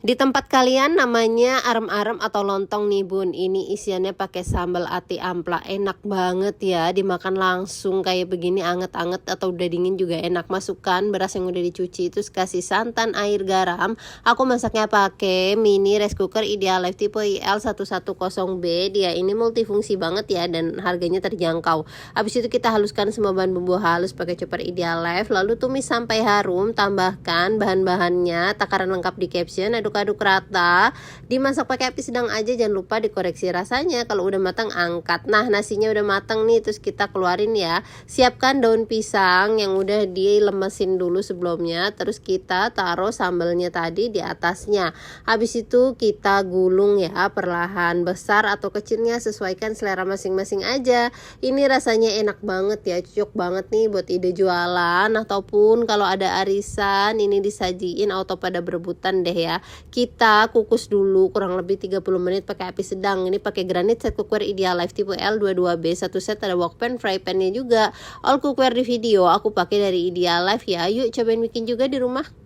Di tempat kalian namanya arem-arem atau lontong nih bun. Ini isiannya pakai sambal ati ampla. Enak banget ya, dimakan langsung kayak begini anget-anget atau udah dingin juga enak. Masukkan beras yang udah dicuci, terus kasih santan, air, garam. Aku masaknya pakai mini rice cooker Idealife tipe IL110B. Dia ini multifungsi banget ya dan harganya terjangkau. Habis itu kita haluskan semua bahan bumbu halus pakai chopper Idealife. Lalu tumis sampai harum, tambahkan bahan-bahannya, takaran lengkap di caption. Aduk-aduk rata, dimasak pakai api sedang aja, jangan lupa dikoreksi rasanya. Kalau udah matang angkat. Nah, nasinya udah matang nih, terus kita keluarin ya. Siapkan daun pisang yang udah dilemesin dulu sebelumnya, terus kita taruh sambalnya tadi di atasnya. Habis itu kita gulung ya, perlahan, besar atau kecilnya sesuaikan selera masing-masing aja. Ini rasanya enak banget ya, cocok banget nih buat ide jualan ataupun kalau ada arisan ini disajiin auto pada berebutan deh ya. Kita kukus dulu kurang lebih 30 menit pakai api sedang. Ini pakai granit set cookware Idealife tipe L22B. Satu set ada wok pan, fry pan-nya juga. All cookware di video aku pakai dari Idealife ya. Yuk cobain bikin juga di rumah.